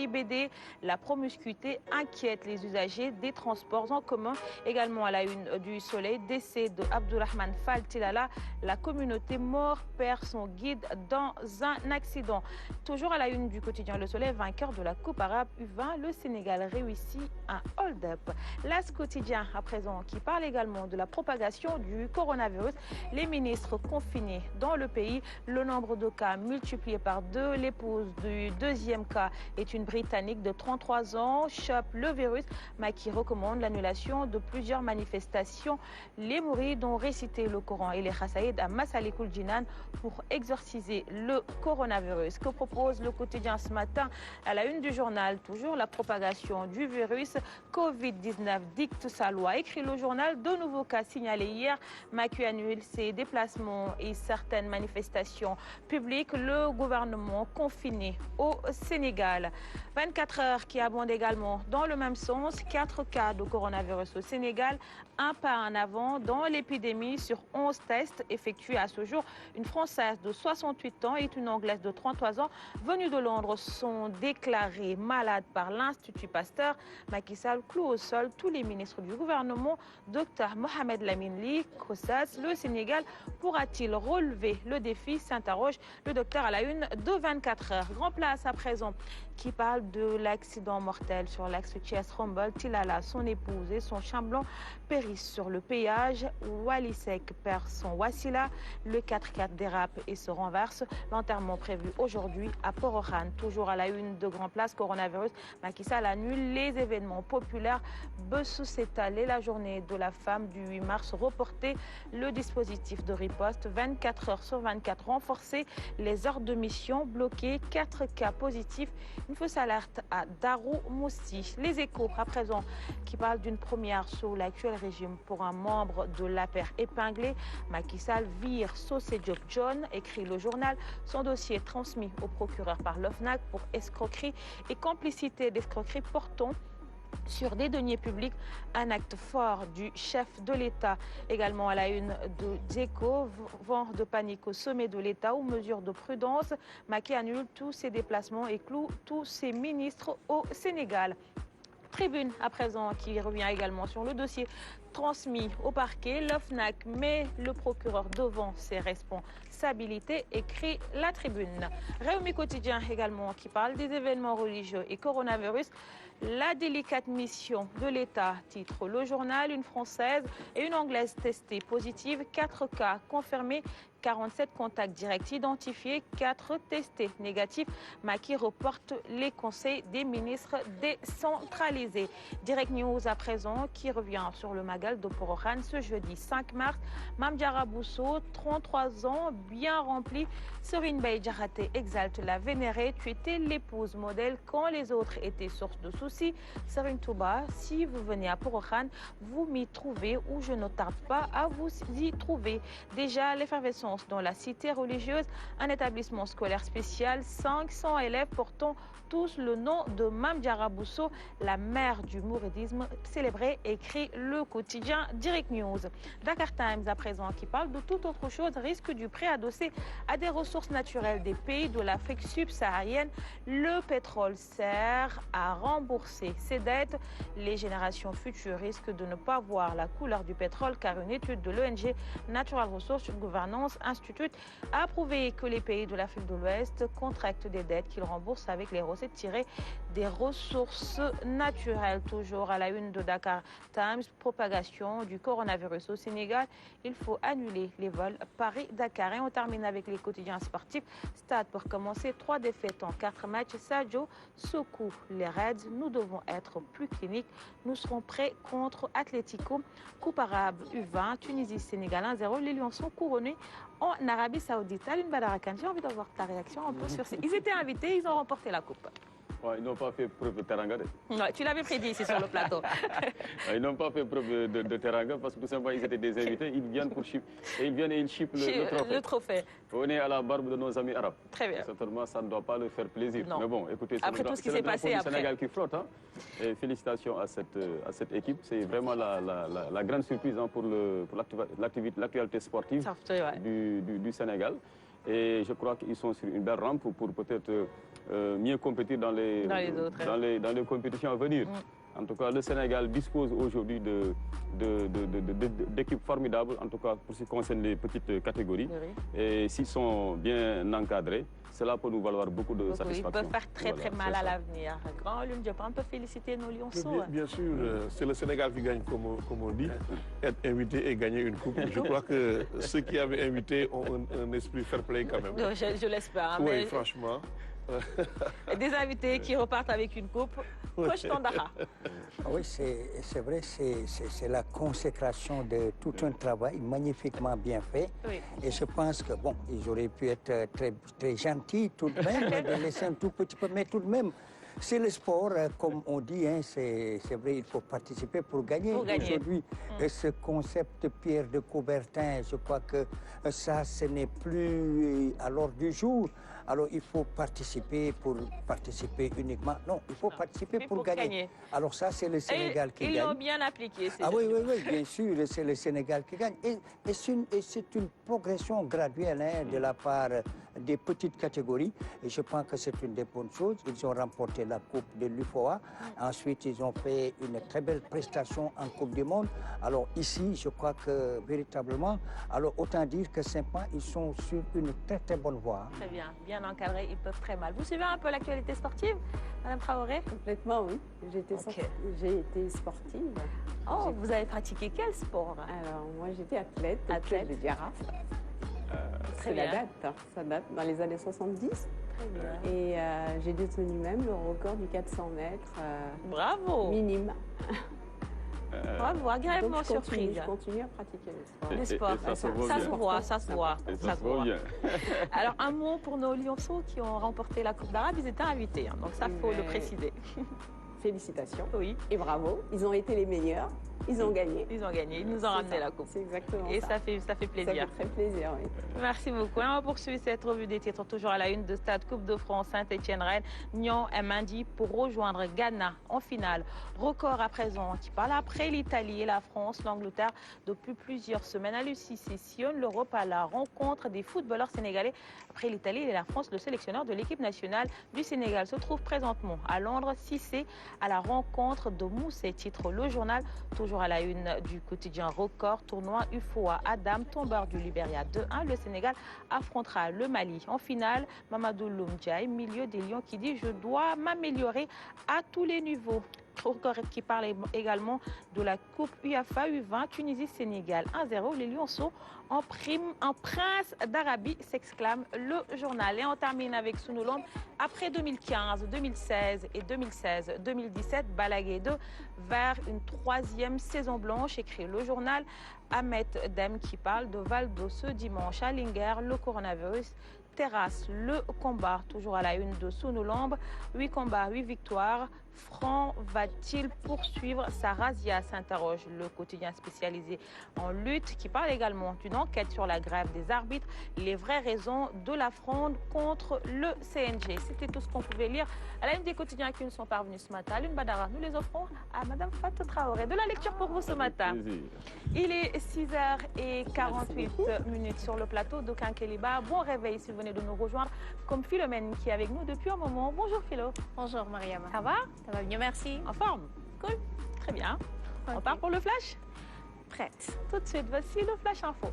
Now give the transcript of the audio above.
IBD, la promiscuité inquiète les usagers des transports en commun. Également à la une du Soleil, décès de Abdourahmane Fall Tilala, la communauté mort perd son guide dans un accident. Toujours à la une du quotidien Le Soleil, vainqueur de la Coupe arabe U20, le Sénégal réussit un hold-up. L'As quotidien à présent qui parle également de la propagation du coronavirus. Les ministres confinés dans le pays, le nombre de cas multiplié par 2. L'épouse du deuxième cas est une Britannique de 33 ans, chope le virus, mais qui recommande l'annulation de plusieurs manifestations. Les mourides ont récité le Coran et les Khassaïd à Massalikul Jinan pour exorciser le coronavirus. Que propose le quotidien ce matin à la une du journal? Toujours la propagation du virus. Covid-19 dicte sa loi. Écrit le journal, de nouveaux cas signalés hier. Macu annule ses déplacements et certaines manifestations publiques. Le gouvernement confiné au Sénégal. 24 heures qui abondent également dans le même sens. 4 cas de coronavirus au Sénégal. Un pas en avant dans l'épidémie sur 11 tests effectués à ce jour. Une Française de 68 ans et une Anglaise de 33 ans venues de Londres sont déclarées malades par l'Institut Pasteur. Macky Sall cloue au sol tous les ministres du gouvernement. Dr Mohamed Lamine Ly, Kossas, le Sénégal pourra-t-il relever le défi, s'interroge le docteur à la une de 24 heures. Grand place à présent qui parle de l'accident mortel sur l'axe Thiès-Rombol. Tilala, son épouse et son chambellan périssent sur le péage. Walisek perd son Wassila. Le 4x4 dérape et se renverse. L'enterrement prévu aujourd'hui à Port-au-Khan. Toujours à la une de Grand Place, coronavirus. Macky Sall annule les événements populaires. Bessou s'étaler la journée de la femme du 8 mars. Reporter le dispositif de riposte 24 heures sur 24. Renforcer les heures de mission. Bloquer 4 cas positifs. Une fausse alerte à Darou Moussi. Les Échos à présent qui parlent d'une première sous l'actuel régime pour un membre de l'APR épinglé. Macky Sall vire Socé Diop John, écrit le journal. Son dossier transmis au procureur par l'OFNAC pour escroquerie et complicité d'escroquerie portant sur des deniers publics, un acte fort du chef de l'État. Également à la une de Dzeko, vent de panique au sommet de l'État ou mesures de prudence. Macky annule tous ses déplacements et cloue tous ses ministres au Sénégal. Tribune à présent qui revient également sur le dossier transmis au parquet. L'OFNAC met le procureur devant ses responsabilités, écrit la Tribune. Réumi Quotidien également qui parle des événements religieux et coronavirus. La délicate mission de l'État, titre le journal. Une Française et une Anglaise testées positives. 4 cas confirmés. 47 contacts directs identifiés, 4 testés négatifs. Macky reporte les conseils des ministres décentralisés. Direct News à présent qui revient sur le Magal de Port-au-Khan ce jeudi 5 mars. Mame Diarra Bousso, 33 ans, bien rempli. Serine Baye Diakhaté exalte la vénérée. Tu étais l'épouse modèle quand les autres étaient source de soucis. Serine Touba, si vous venez à Port-au-Khan, vous m'y trouvez ou je ne tarde pas à vous y trouver. Déjà, l'effervescence dans la cité religieuse, un établissement scolaire spécial, 500 élèves portant tous le nom de Mame Diarra Bousso, la mère du mouridisme célébrée, écrit le quotidien Direct News. Dakar Times à présent qui parle de toute autre chose, risque du prêt adossé à des ressources naturelles des pays de l'Afrique subsaharienne. Le pétrole sert à rembourser ses dettes. Les générations futures risquent de ne pas voir la couleur du pétrole car une étude de l'ONG Natural Resources Governance Institute a prouvé que les pays de l'Afrique de l'Ouest contractent des dettes qu'ils remboursent avec les recettes tirées des ressources naturelles. Toujours à la une de Dakar Times, propagation du coronavirus au Sénégal. Il faut annuler les vols Paris-Dakar. Et on termine avec les quotidiens sportifs. Stade pour commencer, 3 défaites en 4 matchs. Sadio secoue les Reds. Nous devons être plus cliniques. Nous serons prêts contre Atlético. Coupe arabe U20, Tunisie-Sénégal 1-0. Les Lions sont couronnés en Arabie Saoudite. Aline Badarakan, j'ai envie d'avoir ta réaction un peu sur ces... Ils étaient invités, ils ont remporté la coupe. Ouais, ils n'ont pas fait preuve de teranga. Ouais, tu l'avais prédit ici sur le plateau. Ils n'ont pas fait preuve de teranga parce que tout simplement ils étaient des invités. Ils viennent pour chip et ils viennent et ils chippent le trophée. On est à la barbe de nos amis arabes. Très bien. Certainement, ça ne doit pas leur faire plaisir. Non. Mais bon, écoutez, après tout ce qui s'est passé après. Le Sénégal qui flotte. Hein. Et félicitations à cette équipe. C'est vraiment la grande surprise hein, pour l'actualité sportive du Sénégal. Et je crois qu'ils sont sur une belle rampe pour peut-être mieux compétir dans les compétitions à venir. En tout cas, le Sénégal dispose aujourd'hui d'équipes formidables, en tout cas pour ce qui concerne les petites catégories. Et s'ils sont bien encadrés, cela peut nous valoir beaucoup de satisfaction. Ils peuvent faire très mal à l'avenir. Grand Lune Diop, on peut féliciter nos lionceaux. Bien sûr, c'est le Sénégal qui gagne, comme on dit, être invité et gagner une coupe. Je crois que ceux qui avaient invité ont un esprit fair play quand même. Je l'espère. Oui, mais... franchement. Des invités qui repartent avec une coupe. Coach Tandara. Oui, c'est vrai, c'est la consécration de tout un travail magnifiquement bien fait. Oui. Et je pense que, bon, ils auraient pu être très gentils tout de même, de laisser un tout petit peu, mais tout de même, c'est le sport, comme on dit, hein, c'est vrai, il faut participer pour gagner. Aujourd'hui, ce concept Pierre de Coubertin, je crois que ça, ce n'est plus à l'ordre du jour. Alors, il faut participer pour participer uniquement. Non, il faut participer pour gagner. Alors ça, c'est le Sénégal qui gagne. Ils l'ont bien appliqué. Oui, bien sûr, c'est le Sénégal qui gagne. Et c'est une progression graduelle hein, de la part des petites catégories. Et je pense que c'est une des bonnes choses. Ils ont remporté la Coupe de l'UFOA. Ensuite, ils ont fait une très belle prestation en Coupe du Monde. Alors ici, je crois que véritablement, alors autant dire que simplement, ils sont sur une très bonne voie. Très bien encadrés, ils peuvent très mal. Vous suivez un peu l'actualité sportive, Madame Traoré? Complètement, oui. J'ai été sportive. Oh, vous avez pratiqué quel sport? Alors, moi, j'étais athlète de girafe. Très bien. Ça date dans les années 70. Très bien. Et j'ai détenu même le record du 400 mètres. Bravo. Minime. Bravo, agréablement surprise. Je continue à pratiquer le sport. Ça se voit. Alors, un mot pour nos lionceaux qui ont remporté la Coupe d'Arabe. Ils étaient invités, hein, donc ça, il faut le préciser. Félicitations. Oui. Et bravo. Ils ont été les meilleurs. Ils ont gagné. Ils nous ont ramené la coupe. C'est exactement ça. Et ça fait plaisir. Ça fait très plaisir, oui. Merci beaucoup. On va poursuivre cette revue des titres toujours à la une de Stade Coupe de France Saint-Étienne-Rennes. Nyon est lundi pour rejoindre Ghana en finale. Record à présent qui parle après l'Italie et la France, l'Angleterre depuis plusieurs semaines. À l'UCC sillonne l'Europe à la rencontre des footballeurs sénégalais. Après l'Italie et la France, le sélectionneur de l'équipe nationale du Sénégal se trouve présentement à Londres, Cissé, à la rencontre de Moussé, titre le journal toujours à la une du quotidien Record. Tournoi UFOA Adam, tombeur du Libéria 2-1. Le Sénégal affrontera le Mali. En finale, Mamadou Loumdjaï, milieu des Lions, qui dit « Je dois m'améliorer à tous les niveaux ». Record qui parle également de la Coupe UEFA U20 Tunisie-Sénégal 1-0. Les Lionceaux en prince d'Arabie, s'exclame le journal. Et on termine avec Sunulom. Après 2015, 2016 et 2016-2017, Balaguer 2 vers une troisième saison blanche, écrit le journal. Ahmed Dem qui parle de Valdo ce dimanche à Linger, le coronavirus terrasse le combat, toujours à la une de Sunulombe. 8 combats, 8 victoires. Franc va-t-il poursuivre sa razzia, s'interroge le quotidien spécialisé en lutte qui parle également d'une enquête sur la grève des arbitres, les vraies raisons de la fronde contre le CNG. C'était tout ce qu'on pouvait lire à la une des quotidiens qui nous sont parvenus ce matin. Lune Badara, nous les offrons à Madame Fatou Traoré. De la lecture pour vous ce matin. Il est 6h48 sur le plateau d'Aucun Kéliba. Bon réveil si vous venez de nous rejoindre, comme Philomène qui est avec nous depuis un moment. Bonjour Philo. Bonjour Mariam. Ça va? Ça va bien, merci. En forme? Cool. Très bien. Okay. On part pour le flash? Prête. Tout de suite, voici le flash info.